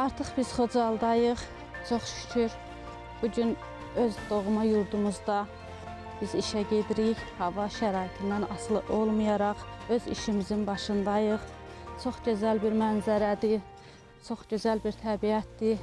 Artıq biz Xocaldayıq, çox şükür. Bugün öz doğma yurdumuzda biz işə gedirik, hava şəraitindən asılı olmayaraq öz işimizin başındayıq. Çox gözəl bir mənzərədir, çox gözəl bir təbiətdir.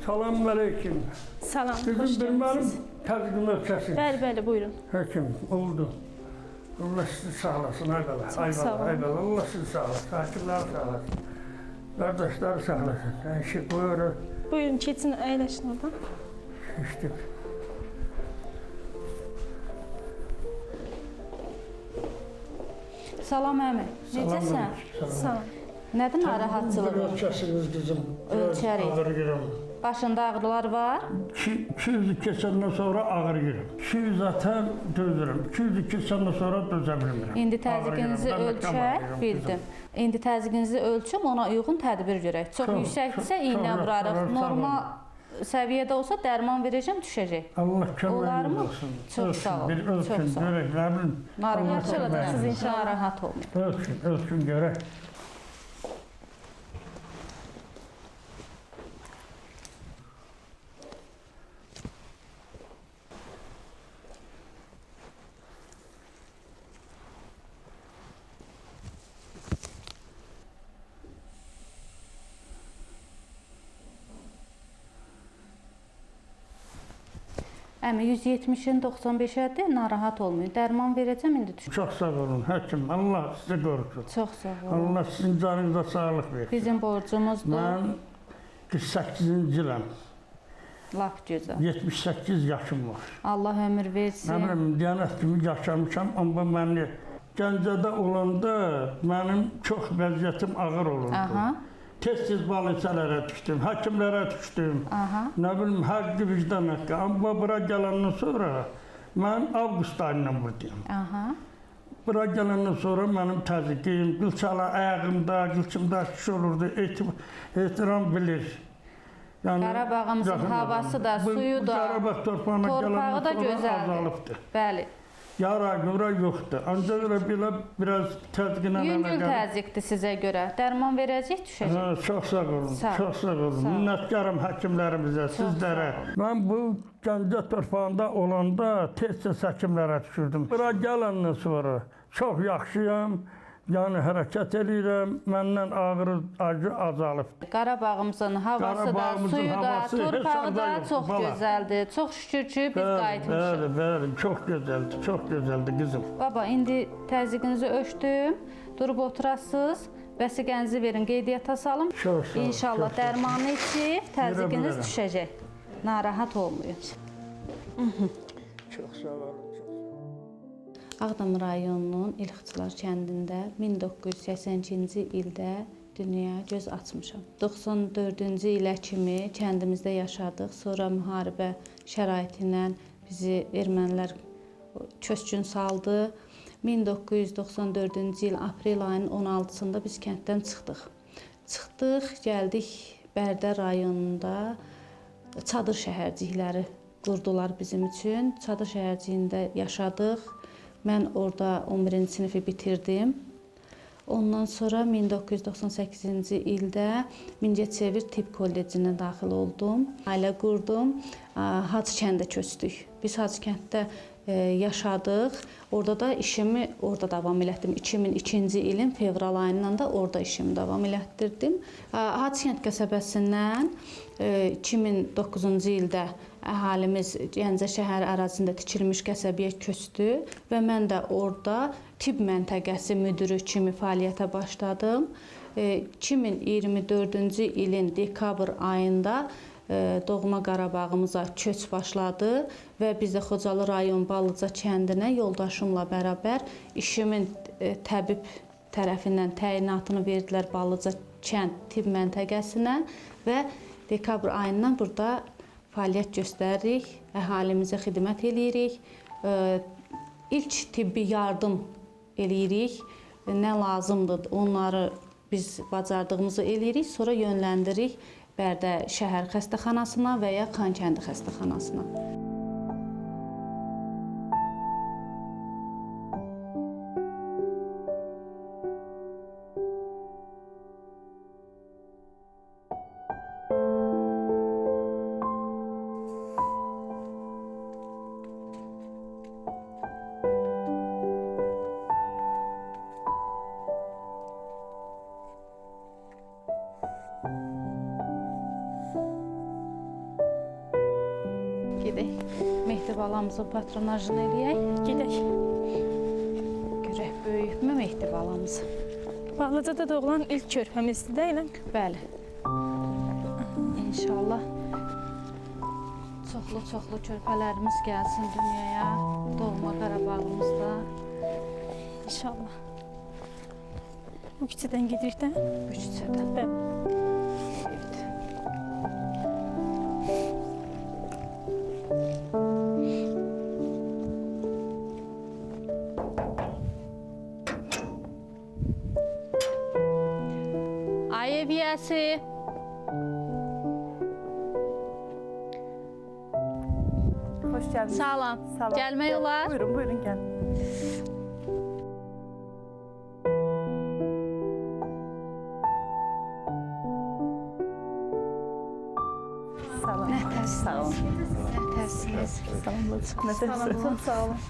Selamünaleyküm. Salam, hoş Bugün benim geldiniz. təqdim ölkəsi. Bəli, buyurun. Höküm oldu. Allah sizi sağ olasın. Çok sağ olun. Ayvalı. Allah sizi sağ olasın. Hakimler sağ olasın. Kardeşler sağ olasın. Eşik buyurun. Buyurun, keçin, əyləşin oradan. İşte. Salam əmi, necəsən? Salam. Nədir narahatçılığın? Ölkəsiniz kızım. Ölçərik. Ağır girim. Başında ağrılar var? 200 keçəndən sonra ağır girim. 200 atan dözürüm. 200 keçəndən sonra dözə bilmirəm. İndi təzyiqinizi ölçək, bildim. İndi təzyiqinizi ölçüm, ona uyğun tədbir görək. Çox yüksəkdirsə iynə vurarıq. Normal səviyyədə olsa dərman verəcəm, düşəcək. Allah Olar köməyiniz mı? olsun. Çox sağ ol. Bir Çox ölçün sağ ol. görək, nə bilim. Narahat Yaxşı olacaqsınız inşallah. Narahat olmayın. Ölçün görək. Əmi 170-in 95-ədir, narahat olmayın. Dərman verəcəm, indi düşün. Çox sağ olun həkim. Allah sizi qorusun. Çox sağ olun. Allah sizin canınıza sağlıq versin. Bizim borcumuzdur. Mən 48-ci iləm. Lap gözəl. 78 yaşım var. Allah ömür versin. Nə bilim, Diyanət kimi yaşamışam, amma məni Gəncədə olanda mənim çox vəziyyətim ağır olurdu. Aha. Tez-tez balçalara düşdüm, həkimlərə düşdüm. Aha. Nə bilim, haqqı vicdan haqqı. Amma bura gələndən sonra mən avqust ayından buradayım. Aha. Bura gələndən sonra mənim təzyiqim, qılçala ayağımda, qılçımda şiş olurdu, ehtiram bilir. Yəni, Qarabağımızın havası da, suyu da, Qarabağ torpağına torpağı da gələndən sonra gözəldir. azalıbdır. Bəli. Yara görə yoxdur. Ancaq belə biraz təzyiqlə Yüngül təzyiqdir sizə görə. Dərman verəcək, düşəcək. Çox sağ olun, Sağ ol. çox sağ olun. Sağ ol. Minnətkaram həkimlərimizə, sizlərə. Mən bu Gəncə torpağında olanda tez-tez həkimlərə düşürdüm. Bura gələndən sonra çox yaxşıyam. Yəni hərəkət edirəm, məndən acı azalıbdır. Qarabağımızın havası da, suyu da, torpağı da çox gözəldir. Çox şükür ki, biz qayıtmışıq. Bəli, çox gözəldir, çox gözəldir qızım. Baba, indi təzyiqinizi ölçdüm. Durub oturasınız. Vəsiqənizi verin, qeydiyyata salın. Çox sağ ol, İnşallah çox sağ ol. dərmanı içib, təzyiqiniz Verə düşəcək. Narahat olmayın. Çox sağ olun. Ağdam rayonunun İlxıçılar kəndində 1982-ci ildə dünyaya göz açmışam. 94-cü ilə kimi kəndimizdə yaşadıq. Sonra müharibə şəraiti ilə bizi ermənilər köçkün saldı. 1994-cü il aprel ayının 16-sında biz kənddən çıxdıq. Çıxdıq, gəldik Bərdə rayonunda çadır şəhərcikləri qurdular bizim üçün. Çadır şəhərciyində yaşadıq. Mən orada 11-ci sinifi bitirdim. Ondan sonra 1998-ci ildə Mingəçevir Tibb Kollecinə daxil oldum. Ailə qurdum. Hacı kəndə köçdük. Biz Hacı kənddə yaşadıq. Orada da işimi orada davam elətdim. 2002-ci ilin fevral ayından da orada işimi davam elətdirdim. Hacıkənd qəsəbəsindən 2009-cu ildə əhalimiz Gəncə şəhər ərazisində tikilmiş qəsəbəyə köçdü və mən də orada tibb məntəqəsi müdiri kimi fəaliyyətə başladım. 2024-cü ilin dekabr ayında doğma Qarabağımıza köç başladı və biz də Xocalı rayon Balıca kəndinə yoldaşımla bərabər işimin təbib tərəfindən təyinatını verdilər Balıca kənd tibb məntəqəsinə və dekabr ayından burada fəaliyyət göstəririk, əhalimizə xidmət eləyirik. İlk tibbi yardım eləyirik, nə lazımdır onları biz bacardığımızı eləyirik, sonra yönləndiririk Bərdə şəhər xəstəxanasına və ya Xankəndi xəstəxanasına. Gedək, Mehdi balamızın patronajını eləyək. Gedək. Görək, böyükmü Mehdi balamız? Bağlıcada doğulan ilk körpəmizdir də elə. Bəli. İnşallah çoxlu körpələrimiz gəlsin dünyaya, doğma Qarabağımızda. İnşallah. Bu küçədən gedirik də. Bu küçədən. Bəli. Evet. Ay eviyəsi. Hoş geldiniz. Salam. Salam. Gəlmək olar? Buyurun, buyurun gəlin. Salam. Sağ olun. Nətərsiniz? Salam. Sağ olun.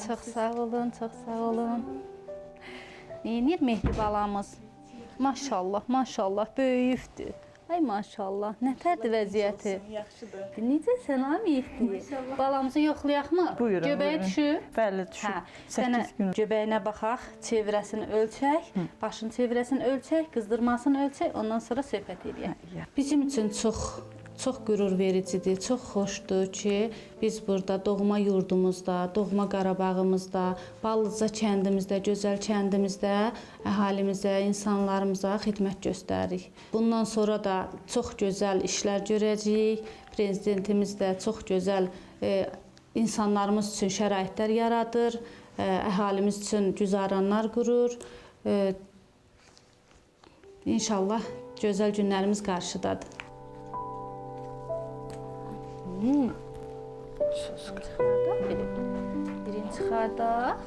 Çox sağ olun, çox sağ olun. Neynir Mehdi balamız? Maşallah, maşallah, böyüyübdür. Ay maşallah, nətərdir vəziyyəti? Yaxşıdır. Necəsən ha Mehdi? Balamızı yoxlayaqmı? Buyurun, Göbəyə buyurun. düşüb? Bəli, düşüb. Hə, 8 sənə gün. göbəyinə baxaq, çevrəsini ölçək, başın çevrəsini ölçək, qızdırmasını ölçək, ondan sonra söhbət edək. Bizim üçün çox qürur vericidir, çox xoşdur ki, biz burada doğma yurdumuzda, doğma Qarabağımızda, Ballıca kəndimizdə, gözəl kəndimizdə əhalimizə, insanlarımıza xidmət göstəririk. Bundan sonra da çox gözəl işlər görəcəyik. Prezidentimiz də çox gözəl insanlarımız üçün şəraitlər yaradır, əhalimiz üçün güzaranlar qurur. İnşallah gözəl günlərimiz qarşıdadır. Çıxardaq birini çıxardaq.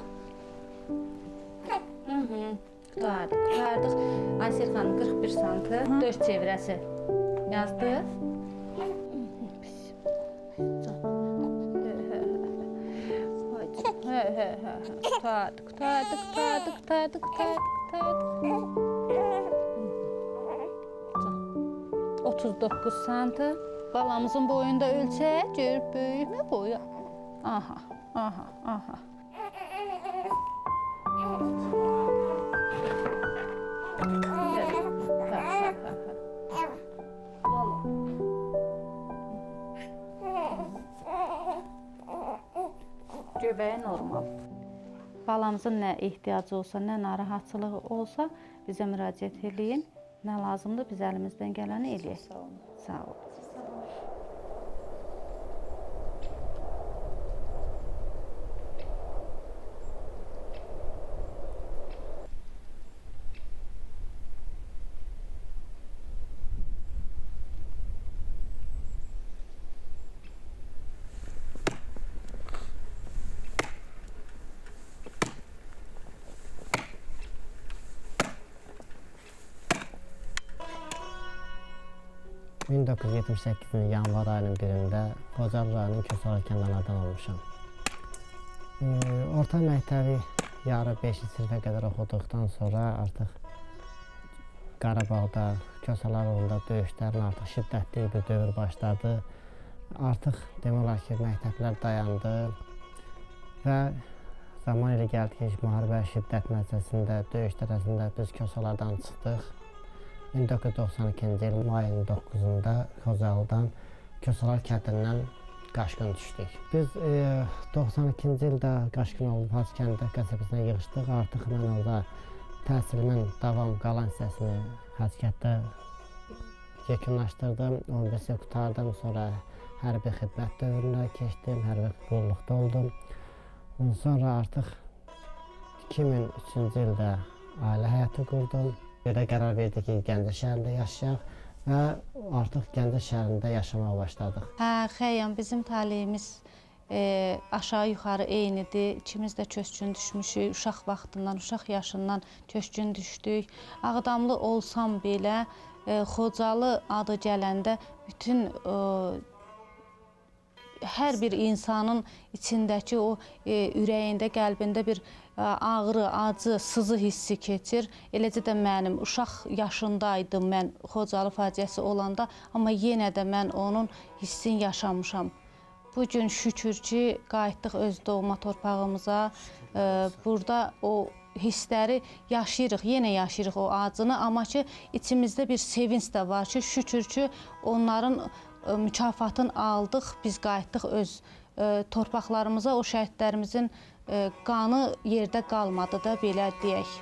Qutardıq. Aysel xanım 41 santı, 4 çevrəsi. Yazdıq. Qutardıq. 39 santı. Balamızın boyunda ölçək, görüb böyükmü boyu? Aha. Göbəyi normal. Balamızın nə ehtiyacı olsa, nə narahatçılığı olsa bizə müraciət eləyin. Nə lazımdır, biz əlimizdən gələni eləyək. Sağ olun. ...1978-ci yanvar ayının birində Xocalı rayonun Köçalı kənd anadan olmuşam. Orta məktəbi yarı 5-ci sinifə qədər oxuduqdan sonra artıq Qarabağda, Köçalı rayonunda döyüşlərin artıq şiddətli bir dövr başladı. Artıq demək olar ki, məktəblər dayandı və zaman elə gəldi ki, müharibə şiddət nəticəsində, döyüş tərəzində biz Kosalardan çıxdıq. 1992-ci il mayın 9-da Xocalıdan Kosalar kəndindən qaçqın düşdük. Biz 92-ci ildə qaçqın olub Hacı kəndə qəsəbəsinə yığışdıq. Artıq mən orada təhsilimin davam qalan hissəsini Hacı kənddə yekunlaşdırdım. 15 il qutardım, sonra hərbi xidmət dövrünə keçdim, hərbi qulluqda oldum. Ondan sonra artıq 2003-cü ildə ailə həyatı qurdum. Belə qərar verdik ki, Gəncə şəhərində yaşayaq və artıq Gəncə şəhərində yaşamağa başladıq. Hə, Xəyyam, bizim taleyimiz aşağı-yuxarı eynidir. İkimiz də köçkün düşmüşük. Uşaq vaxtından, uşaq yaşından köçkün düşdük. Ağdamlı olsam belə, Xocalı adı gələndə bütün hər bir insanın içindəki o ürəyində, qəlbində bir ağrı, acı, sızı hissi keçir. Eləcə də mənim uşaq yaşındaydım mən Xocalı faciəsi olanda, amma yenə də mən onun hissini yaşamışam. Bu gün şükür ki, qayıtdıq öz doğma torpağımıza. Burada o hissləri yaşayırıq, yenə yaşayırıq o acını, amma ki, içimizdə bir sevinç də var ki, şükür ki, onların mükafatını aldıq, biz qayıtdıq öz torpaqlarımıza, o şəhidlərimizin qanı yerdə qalmadı da, belə deyək.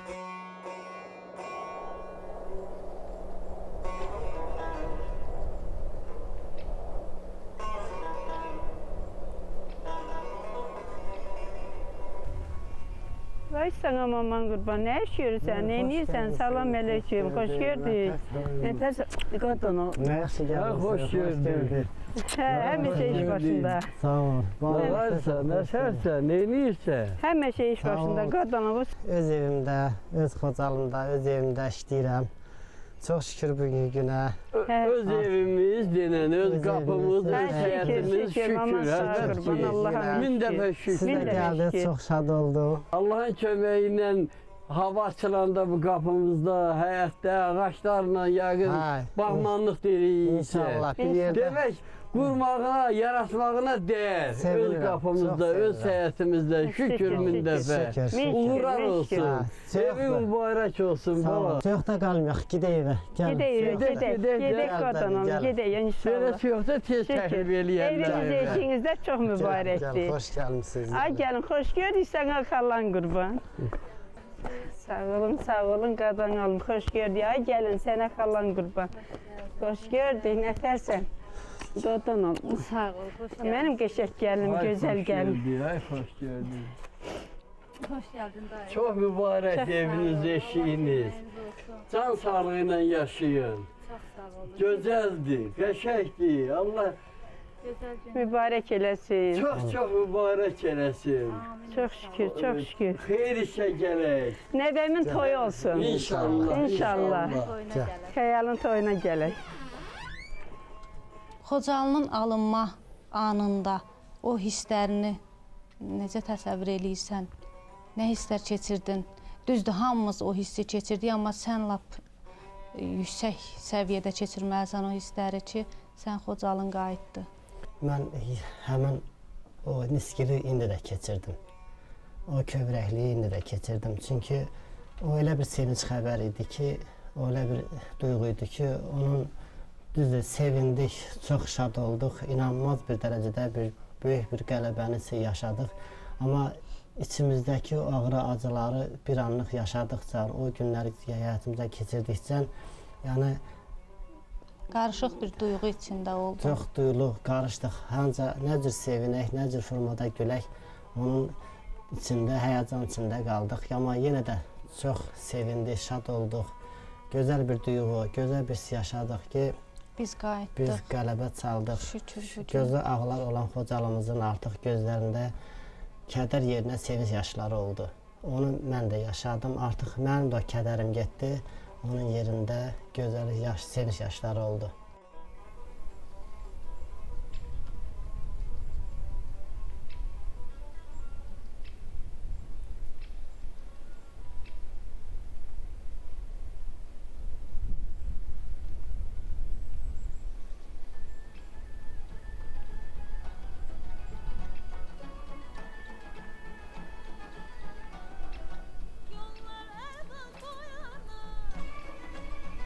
Vay sana maman qurban, nə işləyirsən, nə edirsən, salam əleykum, xoş gördük. Qadın o. Yaxşı gəldiniz. Xoş gördük. Həmişə iş başında. Sağ olun. Varsan, nəsərsən, nə edirsən? Həmişə iş başında, qadın o. Öz evimdə, öz Xocalımda, öz evimdə işləyirəm. Çox şükür bugünkü günə. Öz evimiz denən, öz qapımız, öz həyatımız şükür. Min dəfə şükür. Siz də gəldiniz, çox şad oldum. Allahın köməyi ilə hava açılanda bu qapımızda, həyətdə, ağaçlarla yəqin bağmanlıq deyirik. İnşallah bir yerdə. Demək, qurmağa, yaratmağına dəyər. Öz qapımızda, öz həyətimizdə şükür min dəfə. Uğurlar olsun. Evin mübarək olsun bala. Çox da qalmayaq, gedək evə. Gedək qadınım, gedək inşallah. Beləsi yoxsa tez təhlib eləyərlər. Eviniz eşiniz də çox mübarəkdir. Xoş gəlmişsiniz. Ay gəlin, xoş gördük sənə xalan qurban. Sağ olun qadın olun, xoş gördük. Ay gəlin sənə xalan qurban. Xoş gördük, nətərsən? Qadın olun. Sağ ol, xoş gəldin. Mənim qəşəng gəlinim, gözəl gəlim. Ay xoş gördük. Xoş gəldin dayı. Çox mübarək eviniz, eşiyiniz. Can sağlığı ilə yaşayın. Çox sağ olun. Gözəldir, qəşəkdir. Allah Gözəl gün. Mübarək eləsin. çox mübarək eləsin. Çox şükür, çox şükür. Xeyir işə gələk. Nəvəmin toyu olsun. İnşallah. İnşallah. Toyuna gələk. Xəyalın toyuna gələk. Xocalının alınma anında o hisslərini necə təsəvvür eləyirsən? Nə hisslər keçirdin? Düzdür, hamımız o hissi keçirdik, amma sən lap yüksək səviyyədə keçirməlisən o hissləri ki, sən Xocalın qayıtdı. Mən həmin o niskili indi də keçirdim. O kövrəkliyi indi də keçirdim. Çünki o elə bir sevinç xəbər idi ki, o elə bir duyğu idi ki, onun düzdür, sevindik, çox şad olduq. İnanılmaz bir dərəcədə böyük bir qələbəni yaşadıq. Amma içimizdəki o ağrı, acıları bir anlıq yaşadıqca, o günləri həyatımıza keçirdikcə, yəni Qarışıq bir duyğu içində oldu. çox duyuluq, qarışdıq. Ancaq nə cür sevinək, nə cür formada gülək, onun içində, həyəcan içində qaldıq. Amma yenə də çox sevindik, şad olduq. Gözəl bir duyğu, gözəl bir yaşadıq ki, Biz qayıtdıq. biz qələbə çaldıq. Şükür. Gözü ağlar olan Xocalımızın artıq gözlərində kədər yerinə sevinç yaşları oldu. Onu mən də yaşadım. Artıq mənim də kədərim getdi. Onun yerində gözəl sevinç yaşları oldu.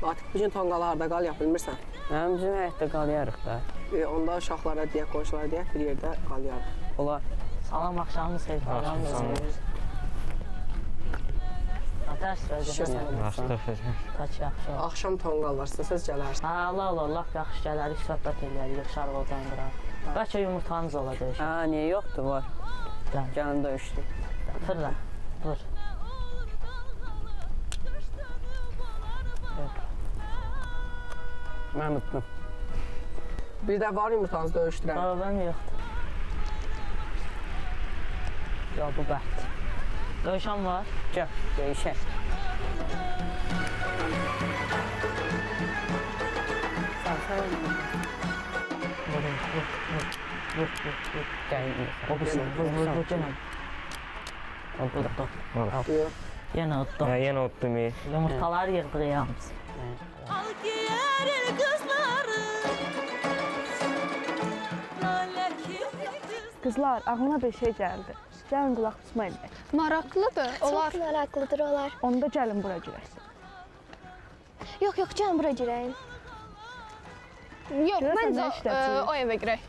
Atiq, bu gün tonqalı harda qal yap bilmirsən? Mənim bizim həyətdə qalayarıq da. Onda uşaqlara deyək, qonşulara deyək, bir yerdə qalayarıq. Olar. Salam, axşamınız xeyir. Axşamınız. Ataş, vəzifə. Kaç yaxşı. Axşam tonqal var, istəsəz gələrsən. Ha, Allah, lap yaxşı gələrik, söhbət eləyərik, şarq odandıraq. Bəlkə yumurtanız olacaq. Ha, niyə yoxdur, var. Gəlin döyüşdük. Fırla, vur. Mən unutdum. Bir də var yumurtanızı döyüşdürəm. Problem yoxdur. Yox, bu bəxt. Döyüşən var. Gəl, döyüşək. Vur. Gəlin. O bir şey, vur, gələm. Utdu. Yenə utdu. Yenə utdum. Yumurtalar yığdıq yalnız. Qızlar, ağlıma bir şey gəldi. Gəlin qulaq tutma edək. Maraqlıdır, olar. Çox maraqlıdır, olar. Onda gəlin bura girək. Yox, gəlin bura girəyim. Yox, Görəsən nə məncə işlədəcəyik? o evə girək.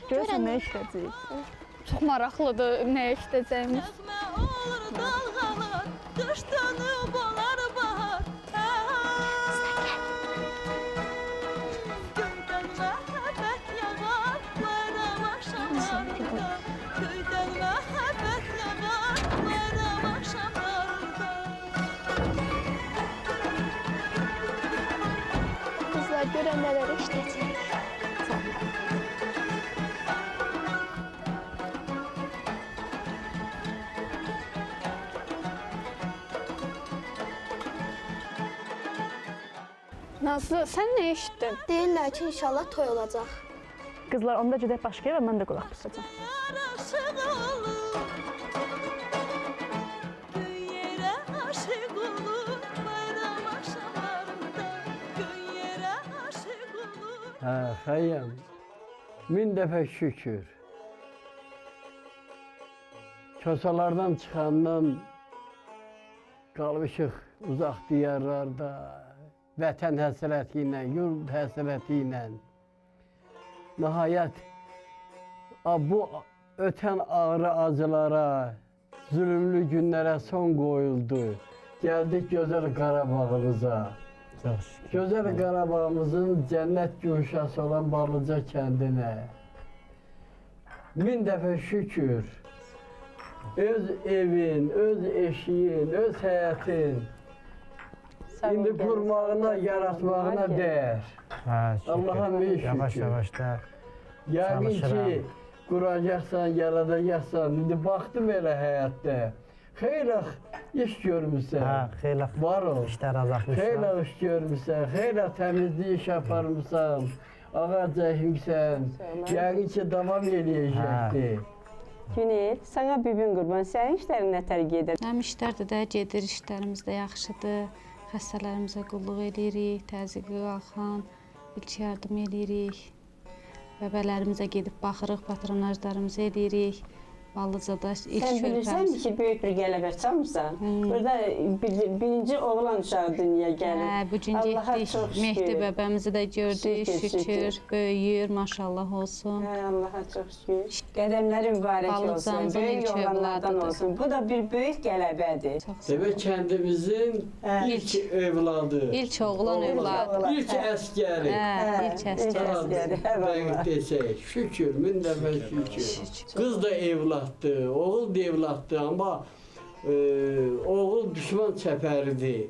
Görəsən nə işləyəcəyik? Çox maraqlıdır nəyə işləyəcəyimiz. Qızlar görən nələr işləyəcək. Nazlı, sən nə eşitdin? Deyirlər ki, inşallah toy olacaq. Qızlar, onda gedək başqa evə, mən də qulaq tutacağam. Hə, xəyyəm. Min dəfə şükür. Kosalardan çıxandan qalmışıq uzaq diyarlarda, vətən həsrəti ilə, yurd həsrəti ilə. Nəhayət, bu ötən ağrı acılara, zülümlü günlərə son qoyuldu. Gəldik gözəl Qarabağımıza. Gözəl Qarabağımızın cənnət güşəsi olan Barlıca kəndinə. Min dəfə şükür. Öz evin, öz eşiyin, öz həyətin indi qurmağına, yaratmağına dəyər. Allaha min şükür. Yavaş-yavaş da Yəqin ki, quracaqsan, yaradacaqsan. İndi baxdım elə həyatda. Xeyli iş görmüsən. xeyli Var ol. işlər azaltmışlar. Xeyli iş görmüsən, xeyli təmizlik iş aparmışsan, ağac əkmişsən. Yəqin ki, davam eləyəcəkdir. Günel, sana bibin qurban, sənin işlərin nətər gedir? Həm işlərdə də gedir, işlərimiz də yaxşıdır. Xəstələrimizə qulluq edirik, təzyiqi qalxan, ilk yardım edirik. Bəbələrimizə gedib baxırıq, patronajlarımızı edirik. Ballıcada ilk Sən bilirsən ki, böyük bir qələbə çalmışsan. Burada birinci oğlan uşağı dünyaya gəlir. Bu gün getdik, Mehdi bəbəmizi də gördük, şükür, böyüyür, maşallah olsun. Allaha çox şükür. Qədəmləri mübarək olsun, Ballıcamızın böyük ilk oğlanlardan övladıdır. olsun. Bu da bir böyük qələbədir. Demək kəndimizin ilk övladı. İlk oğlan övladı. İlk əskəri. İlk əskəri. Dəqiq desək, şükür, min dəfə şükür. Qız da evladdır, oğul da evladdır, amma oğul düşman çəpəridir.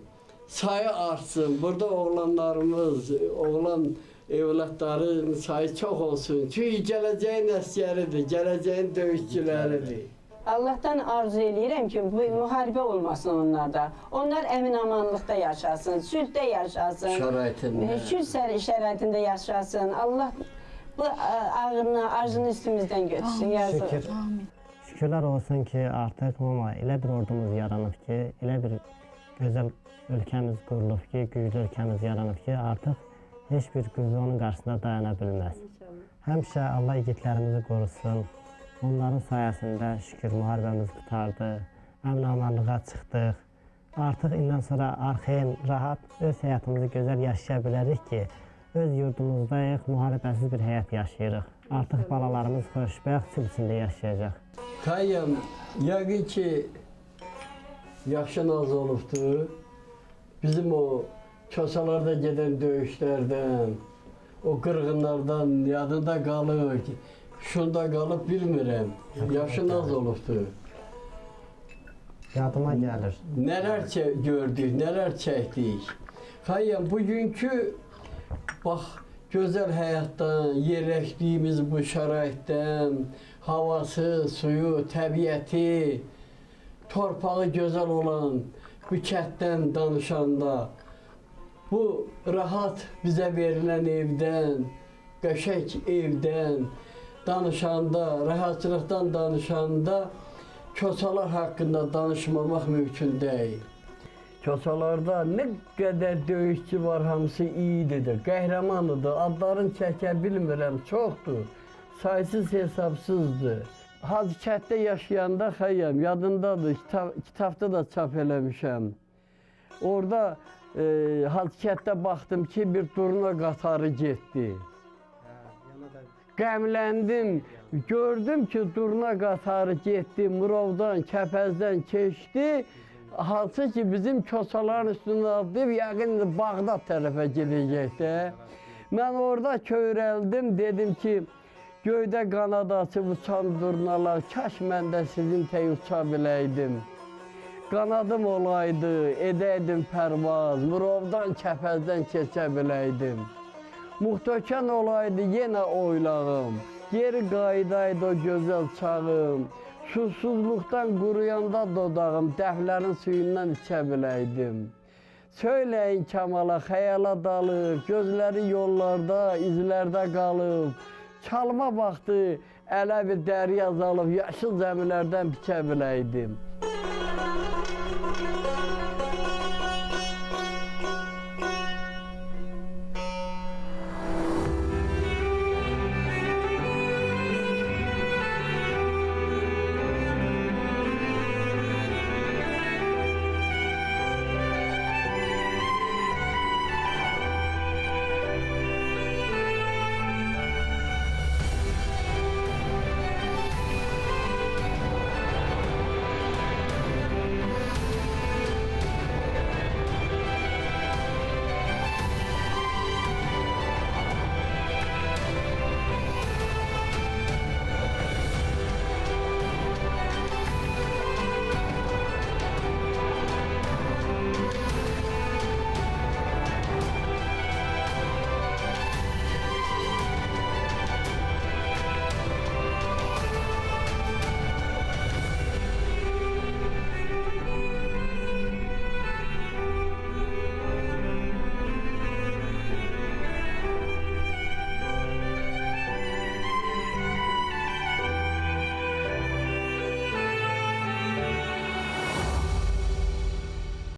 Sayı artsın, burada oğlanlarımız, oğlan evladların sayı çox olsun. Çünki gələcəyin əskəridir, gələcəyin döyüşçüləridir. Allahdan arzu eləyirəm ki, bu müharibə olmasın onlarda. Onlar əmin-amanlıqda yaşasın, sülhdə yaşasın. Şəraitində. Sülh şəraitində yaşasın. Allah bu ağrını, acını üstümüzdən götürsün. Yazıq. Şükür. Şükürlər olsun ki, artıq mama elə bir ordumuz yaranıb ki, elə bir gözəl ölkəmiz qurulub ki, güclü ölkəmiz yaranıb ki, artıq heç bir qüvvə onun qarşısında dayana bilməz. Həmişə Allah igidlərimizi qorusun. Onların sayəsində şükür müharibəmiz qutardı, əmin-amanlığa çıxdıq. Artıq indən sonra arxain, rahat öz həyatımızı gözəl yaşaya bilərik ki, öz yurdumuzdayıq, müharibəsiz bir həyat yaşayırıq. Artıq balalarımız xoşbəxt, sülh içində yaşayacaq. Xayyam, yəqin ki, yaxşı naz olubdur. Bizim o Kosalarda gedən döyüşlərdən, o qırğınlardan yadında qalır ki, şunda qalıb bilmirəm, yaxşı naz olubdur. Yadıma gəlir. Nələr gördük, nələr çəkdik. Xayyam, bugünkü bax, gözəl həyatdan, yerləşdiyimiz bu şəraitdən, havası, suyu, təbiəti, torpağı gözəl olan bu kənddən danışanda, bu rahat bizə verilən evdən, qəşəng evdən danışanda, rahatçılıqdan danışanda Kosalar haqqında danışmamaq mümkün deyil. Kosalarda nə qədər döyüşçü var, hamısı iyidir, qəhrəmanıdır, adlarını çəkə bilmirəm, çoxdur, saysız hesabsızdır. Hacı kənddə yaşayanda Xəyyam, yadındadır, kitabda da çap eləmişəm. Orada Hacı kənddə baxdım ki, bir durna qatarı getdi. Qəmləndim, gördüm ki, durna qatarı getdi, Murovdan, Kəpəzdən keçdi. Hansı ki, bizim Kosaların üstündə adlayıb, yəqin Bağdad tərəfə gedəcəkdə. Mən orada köyrəldim, dedim ki, göydə qanad açıb uçan durnalar, kaş mən də sizin tək uça biləydim. Qanadım olaydı, edəydim pərvaz, Murovdan, Kəpəzdən keçə biləydim. Muhtəkan olaydı yenə oylağım, geri qaydaydı o gözəl çağım. Susuzluqdan quruyanda dodağım, dəflərin suyundan içə biləydim. Söyləyin Kamala, xəyala dalıb, gözləri yollarda, izlərdə qalıb. Çalma vaxtı ələ bir dərya zalıb, yaşıl zəmilərdən biçə biləydim.